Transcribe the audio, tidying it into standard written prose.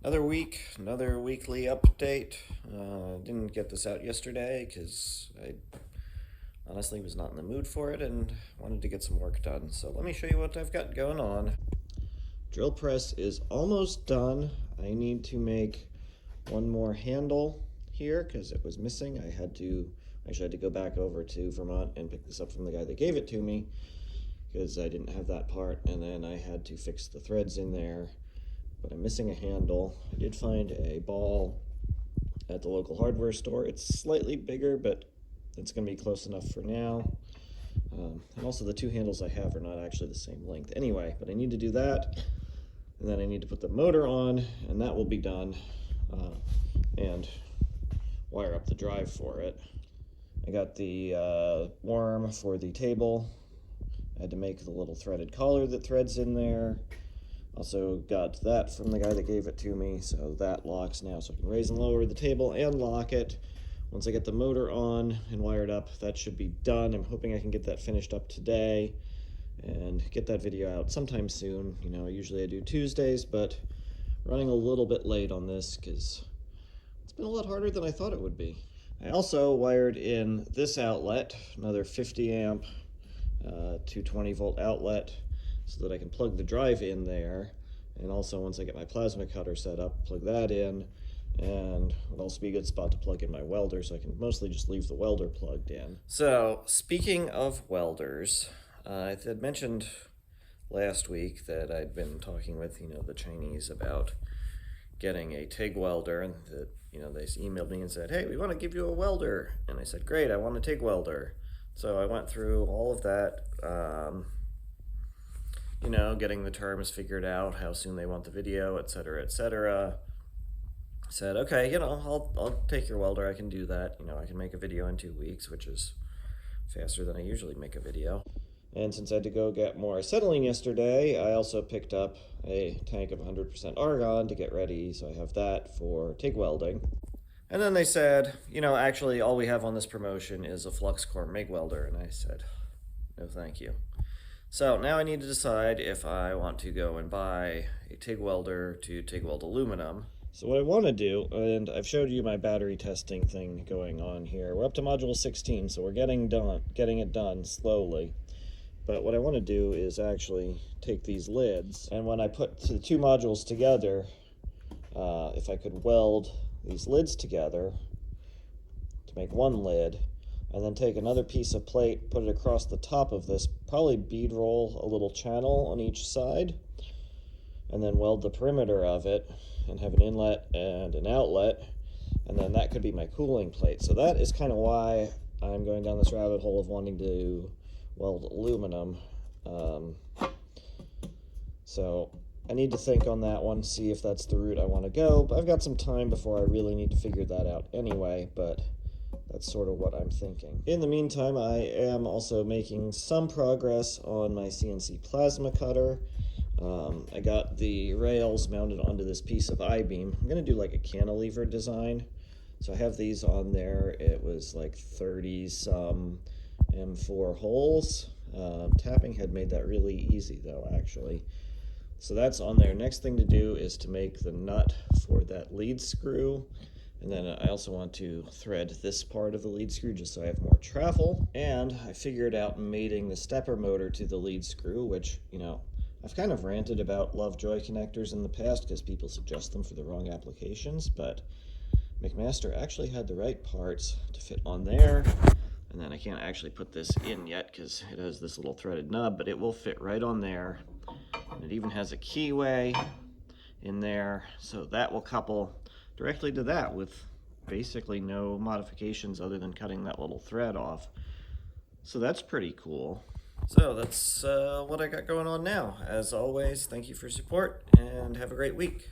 Another week, another weekly update. Didn't get this out yesterday because I honestly was not in the mood for it and wanted to get some work done. So let me show you what I've got going on. Drill press is almost done. I need to make one more handle here because it was missing. I had to go back over to Vermont and pick this up from the guy that gave it to me because I didn't have that part, and then I had to fix the threads in there. But I'm missing a handle. I did find a ball at the local hardware store. It's slightly bigger, but it's going to be close enough for now. And also the two handles I have are not actually the same length anyway, but I need to do that. And then I need to put the motor on, and that will be done, and wire up the drive for it. I got the worm for the table. I had to make the little threaded collar that threads in there. Also got that from the guy that gave it to me, so that locks now, so I can raise and lower the table and lock it. Once I get the motor on and wired up, that should be done. I'm hoping I can get that finished up today and get that video out sometime soon. You know, usually I do Tuesdays, but running a little bit late on this because it's been a lot harder than I thought it would be. I also wired in this outlet, another 50 amp 220 volt outlet, so that I can plug the drive in there. And also, once I get my plasma cutter set up, plug that in, and it'll also be a good spot to plug in my welder, so I can mostly just leave the welder plugged in. So, speaking of welders, I had mentioned last week that I'd been talking with, the Chinese about getting a TIG welder, and that, they emailed me and said, hey, we want to give you a welder. And I said, great, I want a TIG welder. So I went through all of that, getting the terms figured out, how soon they want the video, etc., etc. Said, okay, I'll take your welder, I can do that. I can make a video in 2 weeks, which is faster than I usually make a video. And since I had to go get more acetylene yesterday, I also picked up a tank of 100% argon to get ready, so I have that for TIG welding. And then they said, actually all we have on this promotion is a flux core MIG welder, and I said, no thank you. So now I need to decide if I want to go and buy a TIG welder to TIG weld aluminum. So what I want to do, and I've showed you my battery testing thing going on here. We're up to module 16, so we're getting it done slowly. But what I want to do is actually take these lids, and when I put the two modules together, if I could weld these lids together to make one lid, and then take another piece of plate, put it across the top of this, probably bead roll a little channel on each side, and then weld the perimeter of it and have an inlet and an outlet, and then that could be my cooling plate. So that is kind of why I'm going down this rabbit hole of wanting to weld aluminum. So I need to think on that one, see if that's the route I want to go, but I've got some time before I really need to figure that out anyway, but that's sort of what I'm thinking. In the meantime, I am also making some progress on my CNC plasma cutter. I got the rails mounted onto this piece of I-beam. I'm going to do like a cantilever design. So I have these on there. It was like 30-some M4 holes. Tapping had made that really easy though, actually. So that's on there. Next thing to do is to make the nut for that lead screw. And then I also want to thread this part of the lead screw just so I have more travel. And I figured out mating the stepper motor to the lead screw, which, I've kind of ranted about Lovejoy connectors in the past because people suggest them for the wrong applications, but McMaster actually had the right parts to fit on there. And then I can't actually put this in yet because it has this little threaded nub, but it will fit right on there. And it even has a keyway in there, so that will couple directly to that with basically no modifications other than cutting that little thread off. So that's pretty cool. So that's what I got going on now. As always, thank you for your support and have a great week.